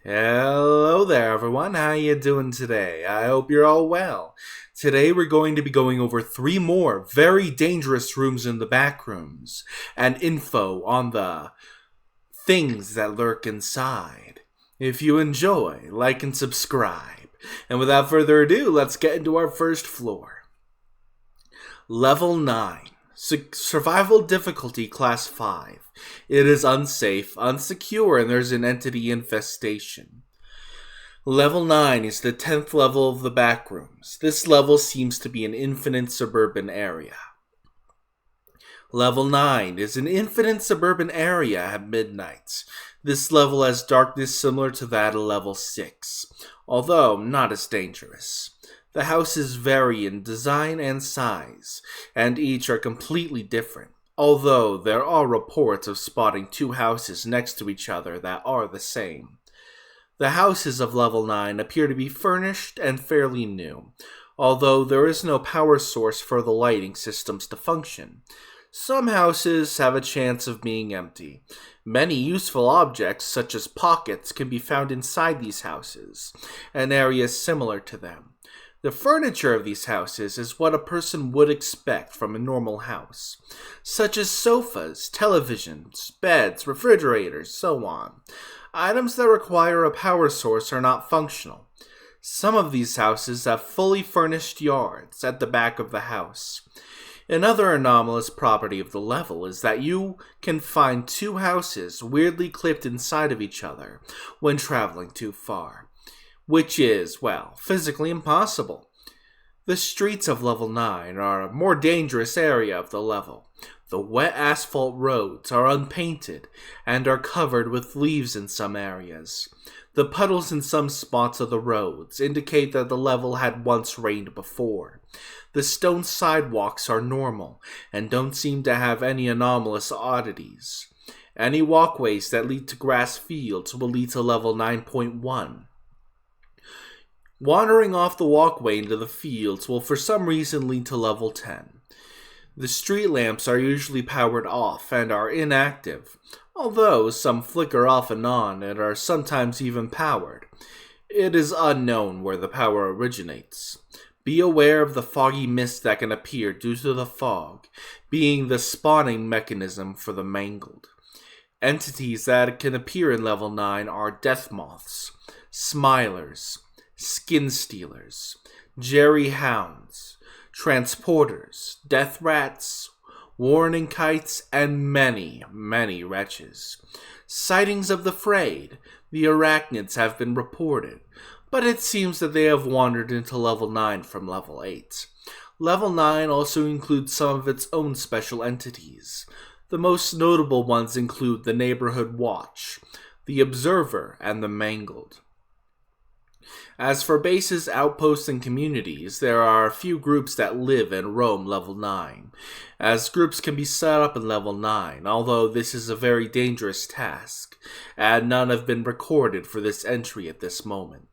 Hello there, everyone. How you doing today? I hope you're all well. Today we're going to be going over 3 more very dangerous rooms in the Backrooms and info on the things that lurk inside. If you enjoy, like and subscribe. And without further ado, let's get into our first floor. Level 9. Survival difficulty class 5. It is unsafe, unsecure, and there's an entity infestation. Level 9 is the 10th level of the Backrooms. This level seems to be an infinite suburban area. Level 9 is an infinite suburban area at midnight. This level has darkness similar to that of level 6, although not as dangerous. The houses vary in design and size, and each are completely different, although there are reports of spotting 2 houses next to each other that are the same. The houses of level 9 appear to be furnished and fairly new, although there is no power source for the lighting systems to function. Some houses have a chance of being empty. Many useful objects, such as pockets, can be found inside these houses, and areas similar to them. The furniture of these houses is what a person would expect from a normal house, such as sofas, televisions, beds, refrigerators, so on. Items that require a power source are not functional. Some of these houses have fully furnished yards at the back of the house. Another anomalous property of the level is that you can find 2 houses weirdly clipped inside of each other when traveling too far, which is, well, physically impossible. The streets of level 9 are a more dangerous area of the level. The wet asphalt roads are unpainted and are covered with leaves in some areas. The puddles in some spots of the roads indicate that the level had once rained before. The stone sidewalks are normal and don't seem to have any anomalous oddities. Any walkways that lead to grass fields will lead to level 9.1. Wandering off the walkway into the fields will for some reason lead to level 10. The street lamps are usually powered off and are inactive, although some flicker off and on and are sometimes even powered. It is unknown where the power originates. Be aware of the foggy mist that can appear due to the fog being the spawning mechanism for the mangled. Entities that can appear in level 9 are death moths, smilers, skin stealers, Jerry hounds, transporters, death rats, warning kites, and many, many wretches. Sightings of the frayed, the arachnids, have been reported, but it seems that they have wandered into level 9 from level 8. Level 9 also includes some of its own special entities. The most notable ones include the Neighborhood Watch, the Observer, and the Mangled. As for bases, outposts, and communities, there are a few groups that live and roam level 9, as groups can be set up in level 9, although this is a very dangerous task, and none have been recorded for this entry at this moment.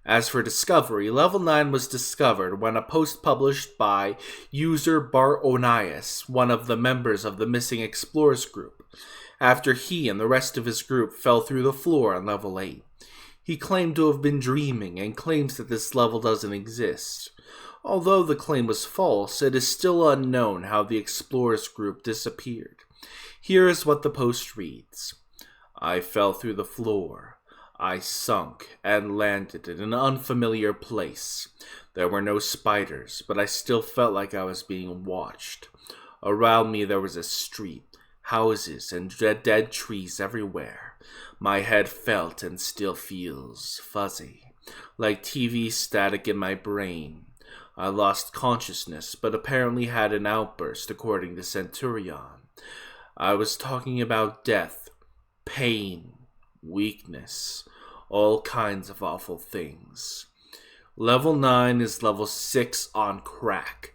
As for discovery, level 9 was discovered when a post published by user Bart Onias, one of the members of the Missing Explorers group, after he and the rest of his group fell through the floor on level 8. He claimed to have been dreaming and claims that this level doesn't exist. Although the claim was false, it is still unknown how the Explorers group disappeared. Here is what the post reads. I fell through the floor. I sunk and landed in an unfamiliar place. There were no spiders, but I still felt like I was being watched. Around me there was a street, houses, and dead trees everywhere. My head felt and still feels fuzzy, like TV static in my brain. I lost consciousness, but apparently had an outburst, according to Centurion. I was talking about death, pain, weakness, all kinds of awful things. Level 9 is level 6 on crack.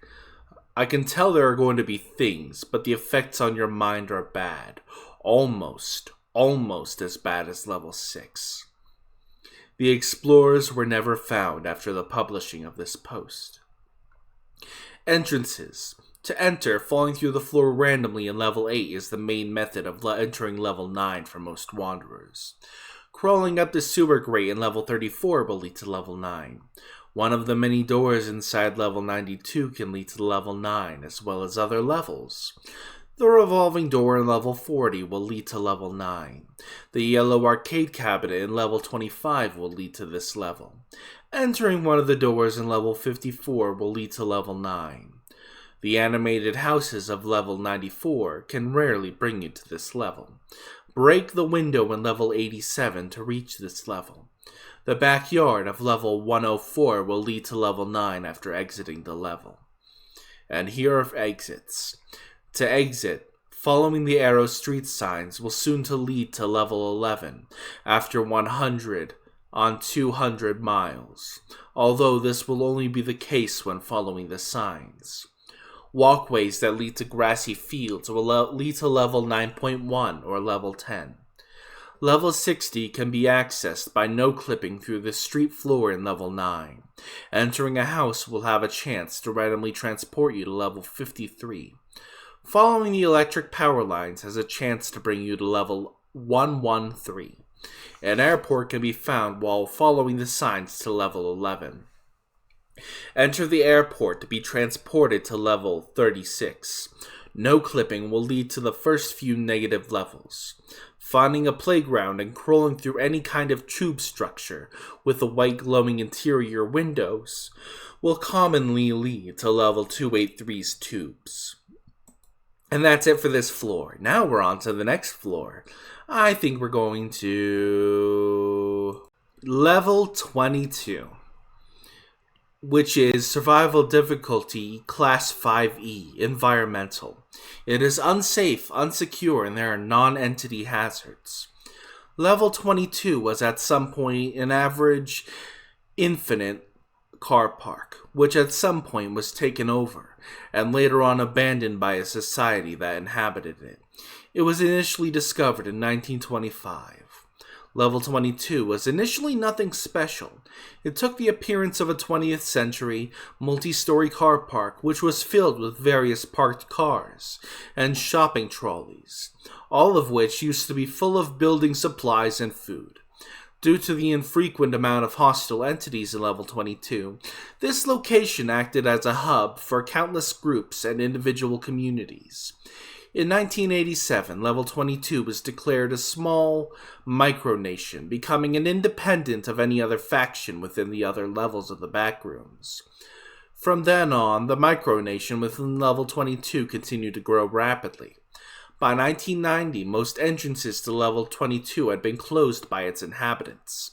I can tell there are going to be things, but the effects on your mind are bad. Almost as bad as level 6. The explorers were never found after the publishing of this post. Entrances. To enter, falling through the floor randomly in level 8 is the main method of entering level 9 for most wanderers. Crawling up the sewer grate in level 34 will lead to level 9. One of the many doors inside level 92 can lead to level 9, as well as other levels. The revolving door in level 40 will lead to level 9. The yellow arcade cabinet in level 25 will lead to this level. Entering one of the doors in level 54 will lead to level 9. The animated houses of level 94 can rarely bring you to this level. Break the window in level 87 to reach this level. The backyard of level 104 will lead to level 9 after exiting the level. And here are exits. To exit, following the arrow street signs will soon to lead to level 11 after 100 on 200 miles, although this will only be the case when following the signs. Walkways that lead to grassy fields will lead to level 9.1 or level 10. Level 60 can be accessed by no-clipping through the street floor in level 9. Entering a house will have a chance to randomly transport you to level 53. Following the electric power lines has a chance to bring you to level 113. An airport can be found while following the signs to level 11. Enter the airport to be transported to level 36. No clipping will lead to the first few negative levels. Finding a playground and crawling through any kind of tube structure with the white glowing interior windows will commonly lead to level 283's tubes. And that's it for this floor. Now we're on to the next floor. I think we're going to level 22, which is Survival Difficulty Class 5E, Environmental. It is unsafe, unsecure, and there are non-entity hazards. Level 22 was at some point an average infinite car park, which at some point was taken over, and later on abandoned by a society that inhabited it. It was initially discovered in 1925. Level 22 was initially nothing special. It took the appearance of a 20th century multi-story car park which was filled with various parked cars and shopping trolleys, all of which used to be full of building supplies and food. Due to the infrequent amount of hostile entities in Level 22, this location acted as a hub for countless groups and individual communities. In 1987, Level 22 was declared a small micronation, becoming an independent of any other faction within the other levels of the Backrooms. From then on, the micronation within Level 22 continued to grow rapidly. By 1990, most entrances to Level 22 had been closed by its inhabitants,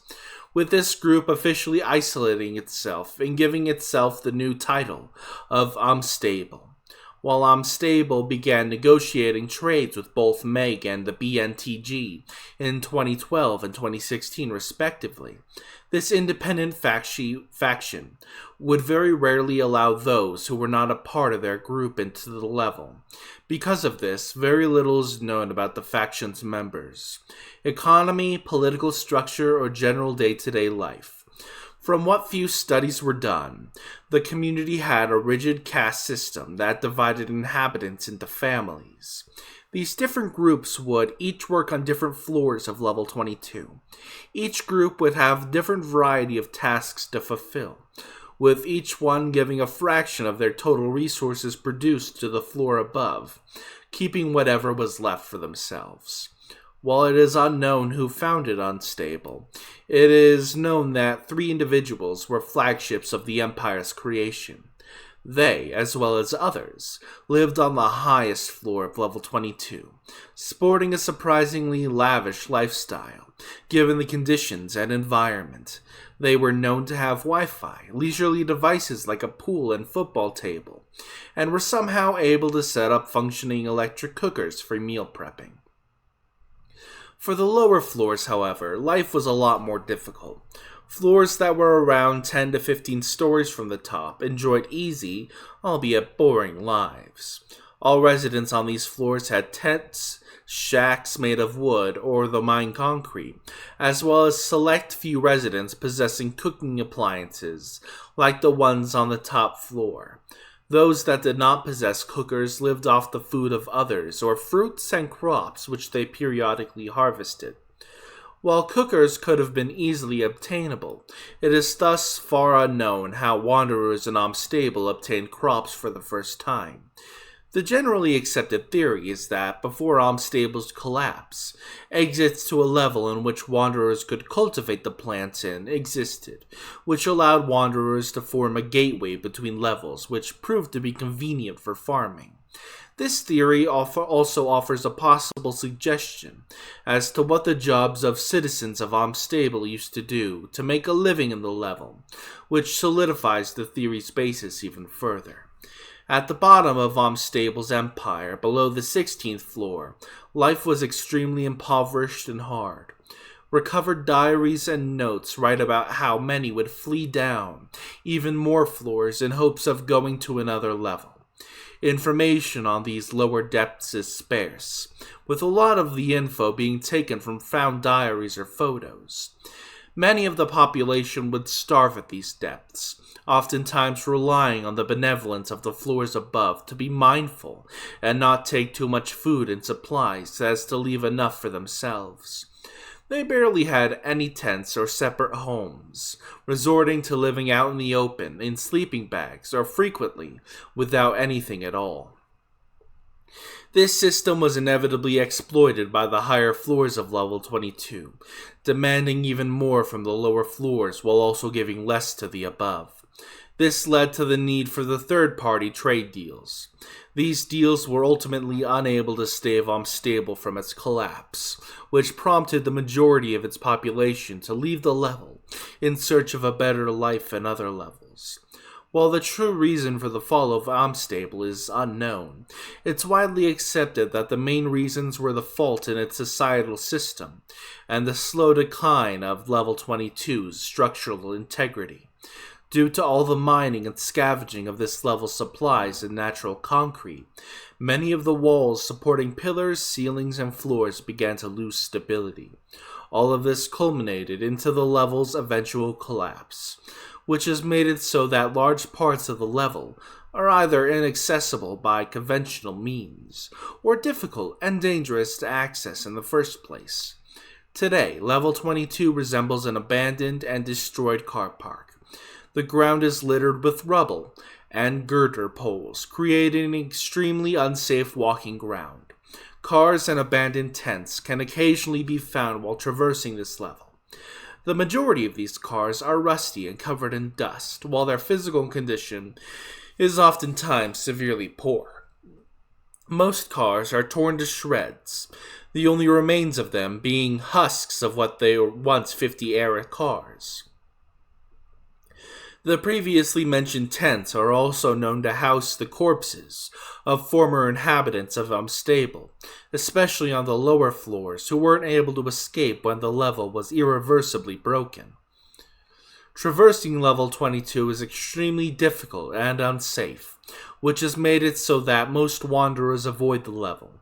with this group officially isolating itself and giving itself the new title of Unstable. While Unstable began negotiating trades with both MEG and the BNTG in 2012 and 2016 respectively, this independent faction would very rarely allow those who were not a part of their group into the level. Because of this, very little is known about the faction's members, economy, political structure, or general day-to-day life. From what few studies were done, the community had a rigid caste system that divided inhabitants into families. These different groups would each work on different floors of Level 22. Each group would have a different variety of tasks to fulfill, with each one giving a fraction of their total resources produced to the floor above, keeping whatever was left for themselves. While it is unknown who founded Unstable, it is known that 3 individuals were flagships of the Empire's creation. They, as well as others, lived on the highest floor of Level 22, sporting a surprisingly lavish lifestyle, given the conditions and environment. They were known to have Wi-Fi, leisurely devices like a pool and football table, and were somehow able to set up functioning electric cookers for meal prepping. For the lower floors, however, life was a lot more difficult. Floors that were around 10 to 15 stories from the top enjoyed easy, albeit boring, lives. All residents on these floors had tents, shacks made of wood or the mined concrete, as well as select few residents possessing cooking appliances, like the ones on the top floor. Those that did not possess cookers lived off the food of others or fruits and crops which they periodically harvested. While cookers could have been easily obtainable, it is thus far unknown how wanderers in Amstable obtained crops for the first time. The generally accepted theory is that, before Amstable's collapse, exits to a level in which wanderers could cultivate the plants in existed, which allowed wanderers to form a gateway between levels, which proved to be convenient for farming. This theory also offers a possible suggestion as to what the jobs of citizens of Amstable used to do to make a living in the level, which solidifies the theory's basis even further. At the bottom of Amstable's empire, below the 16th floor, life was extremely impoverished and hard. Recovered diaries and notes write about how many would flee down even more floors in hopes of going to another level. Information on these lower depths is sparse, with a lot of the info being taken from found diaries or photos. Many of the population would starve at these depths, oftentimes relying on the benevolence of the floors above to be mindful and not take too much food and supplies as to leave enough for themselves. They barely had any tents or separate homes, resorting to living out in the open in sleeping bags or frequently without anything at all. This system was inevitably exploited by the higher floors of level 22, demanding even more from the lower floors while also giving less to the above. This led to the need for the third-party trade deals. These deals were ultimately unable to stave Amstable from its collapse, which prompted the majority of its population to leave the level in search of a better life in other levels. While the true reason for the fall of Amstable is unknown, it's widely accepted that the main reasons were the fault in its societal system and the slow decline of level 22's structural integrity. Due to all the mining and scavenging of this level's supplies and natural concrete, many of the walls supporting pillars, ceilings, and floors began to lose stability. All of this culminated into the level's eventual collapse, which has made it so that large parts of the level are either inaccessible by conventional means, or difficult and dangerous to access in the first place. Today, level 22 resembles an abandoned and destroyed car park. The ground is littered with rubble and girder poles, creating an extremely unsafe walking ground. Cars and abandoned tents can occasionally be found while traversing this level. The majority of these cars are rusty and covered in dust, while their physical condition is oftentimes severely poor. Most cars are torn to shreds, the only remains of them being husks of what they were once 50-era cars. The previously mentioned tents are also known to house the corpses of former inhabitants of Amstable, especially on the lower floors who weren't able to escape when the level was irreversibly broken. Traversing level 22 is extremely difficult and unsafe, which has made it so that most wanderers avoid the level,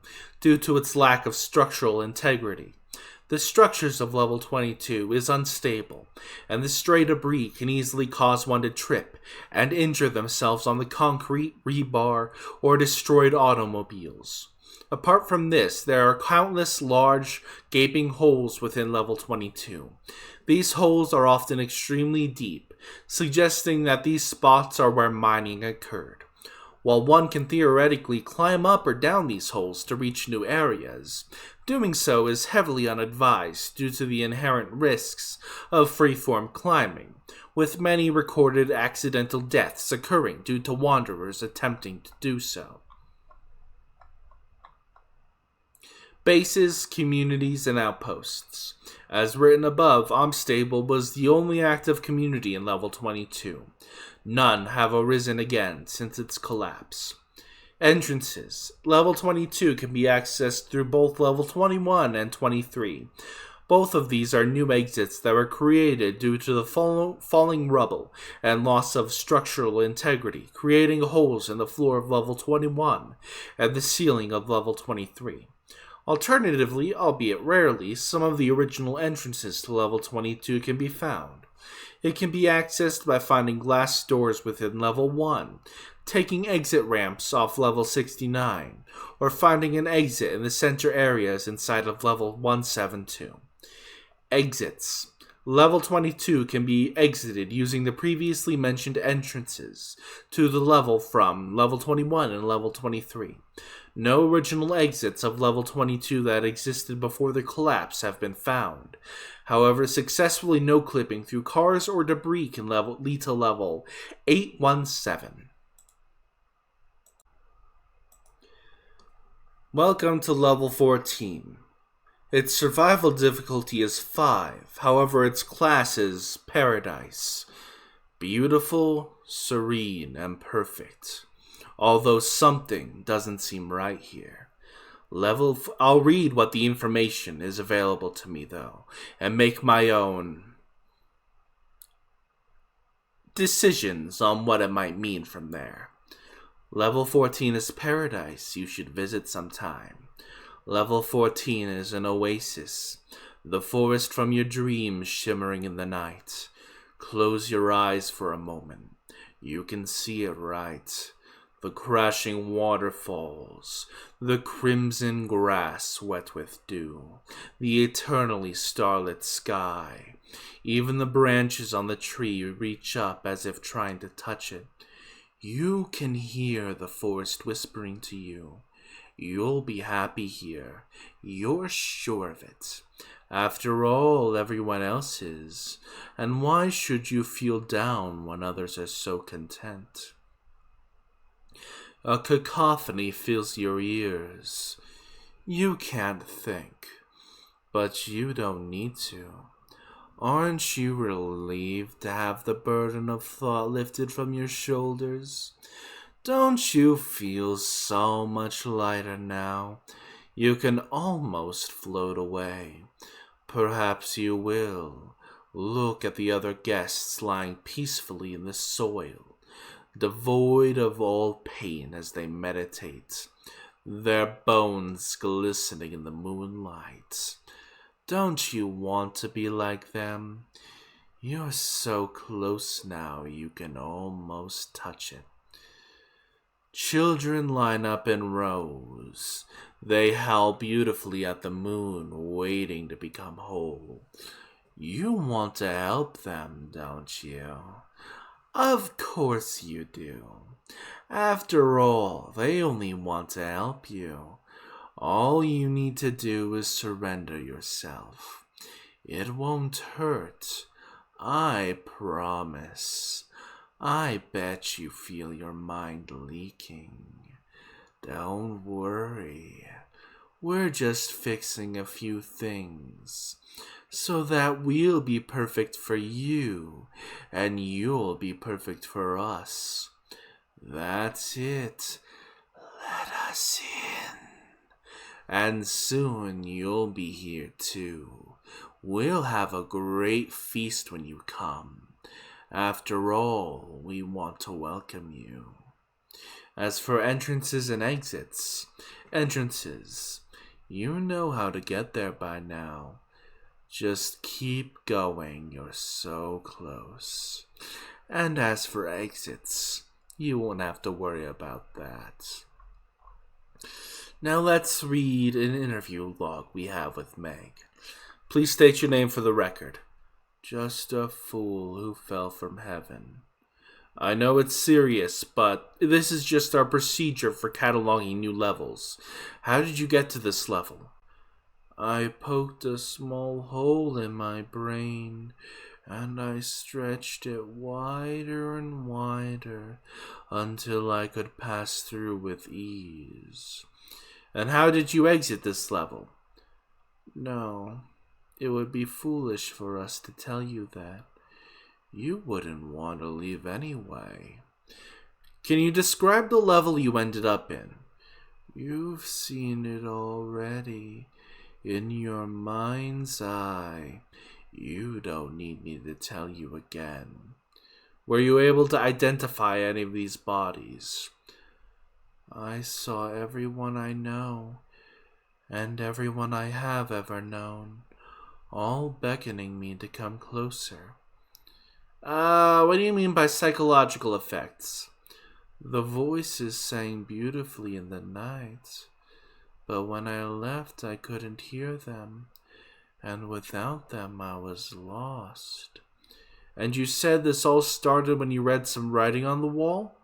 due to its lack of structural integrity. The structures of level 22 is unstable, and the stray debris can easily cause one to trip and injure themselves on the concrete, rebar, or destroyed automobiles. Apart from this, there are countless large, gaping holes within level 22. These holes are often extremely deep, suggesting that these spots are where mining occurred. While one can theoretically climb up or down these holes to reach new areas, doing so is heavily unadvised due to the inherent risks of freeform climbing, with many recorded accidental deaths occurring due to wanderers attempting to do so. Bases, communities, and outposts. As written above, Amstable was the only active community in level 22. None have arisen again since its collapse. Entrances. Level 22 can be accessed through both level 21 and 23. Both of these are new exits that were created due to the falling rubble and loss of structural integrity, creating holes in the floor of level 21 and the ceiling of level 23. Alternatively, albeit rarely, some of the original entrances to level 22 can be found. It can be accessed by finding glass doors within level 1, taking exit ramps off level 69, or finding an exit in the center areas inside of level 172. Exits. Level 22 can be exited using the previously mentioned entrances to the level from level 21 and level 23. No original exits of level 22 that existed before the collapse have been found. However, successfully no-clipping through cars or debris can lead to level 817. Welcome to level 14. Its survival difficulty is 5, however its class is Paradise. Beautiful, serene, and perfect. Although something doesn't seem right here. I'll read what the information is available to me, though, and make my own decisions on what it might mean from there. Level 14 is Paradise you should visit sometime. Level 14 is an oasis, the forest from your dreams shimmering in the night. Close your eyes for a moment. You can see it right. The crashing waterfalls, the crimson grass wet with dew, the eternally starlit sky. Even the branches on the tree reach up as if trying to touch it. You can hear the forest whispering to you. You'll be happy here. You're sure of it. After all, everyone else is. And why should you feel down when others are so content? A cacophony fills your ears. You can't think. But you don't need to. Aren't you relieved to have the burden of thought lifted from your shoulders? Don't you feel so much lighter now? You can almost float away. Perhaps you will. Look at the other guests lying peacefully in the soil, devoid of all pain as they meditate, their bones glistening in the moonlight. Don't you want to be like them? You're so close now you can almost touch it. Children line up in rows. They howl beautifully at the moon, waiting to become whole. You want to help them, don't you? Of course you do. After all, they only want to help you. All you need to do is surrender yourself. It won't hurt. I promise. I bet you feel your mind leaking. Don't worry. We're just fixing a few things so that we'll be perfect for you and you'll be perfect for us. That's it. Let us in. And soon you'll be here too. We'll have a great feast when you come. After all, we want to welcome you. As for entrances and exits, you know how to get there by now. Just keep going, you're so close. And as for exits, you won't have to worry about that. Now let's read an interview log we have with Meg. Please state your name for the record. Just a fool who fell from heaven. I know it's serious, but this is just our procedure for cataloging new levels. How did you get to this level? I poked a small hole in my brain, and I stretched it wider and wider until I could pass through with ease. And how did you exit this level? No, it would be foolish for us to tell you that. You wouldn't want to leave anyway. Can you describe the level you ended up in? You've seen it already. In your mind's eye. You don't need me to tell you again. Were you able to identify any of these bodies? I saw everyone I know, and everyone I have ever known, all beckoning me to come closer. What do you mean by psychological effects? The voices sang beautifully in the night, but when I left I couldn't hear them, and without them I was lost. And you said this all started when you read some writing on the wall?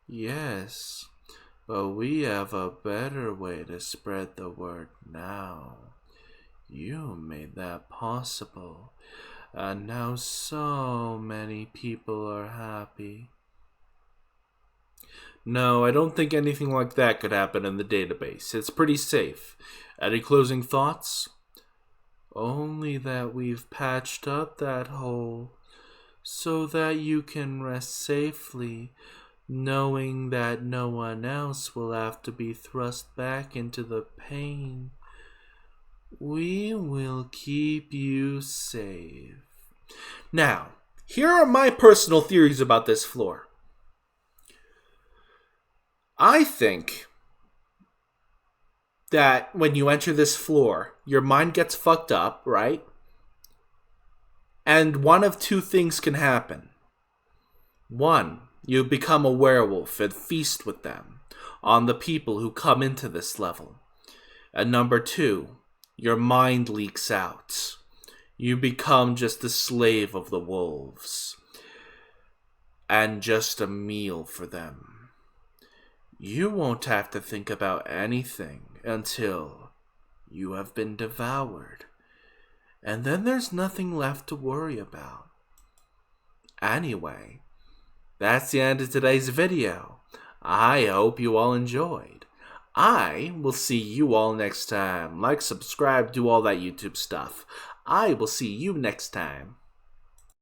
Yes, but we have a better way to spread the word now. You made that possible, and now so many people are happy. No, I don't think anything like that could happen in the database. It's pretty safe. Any closing thoughts? Only that we've patched up that hole so that you can rest safely, knowing that no one else will have to be thrust back into the pain. We will keep you safe. Now, here are my personal theories about this floor. I think that when you enter this floor, your mind gets fucked up, right? And one of two things can happen. One, you become a werewolf and feast with them on the people who come into this level. And number two, your mind leaks out. You become just a slave of the wolves. And just a meal for them. You won't have to think about anything until you have been devoured. And then there's nothing left to worry about. Anyway, that's the end of today's video. I hope you all enjoyed. I will see you all next time. Like, subscribe, do all that YouTube stuff. I will see you next time.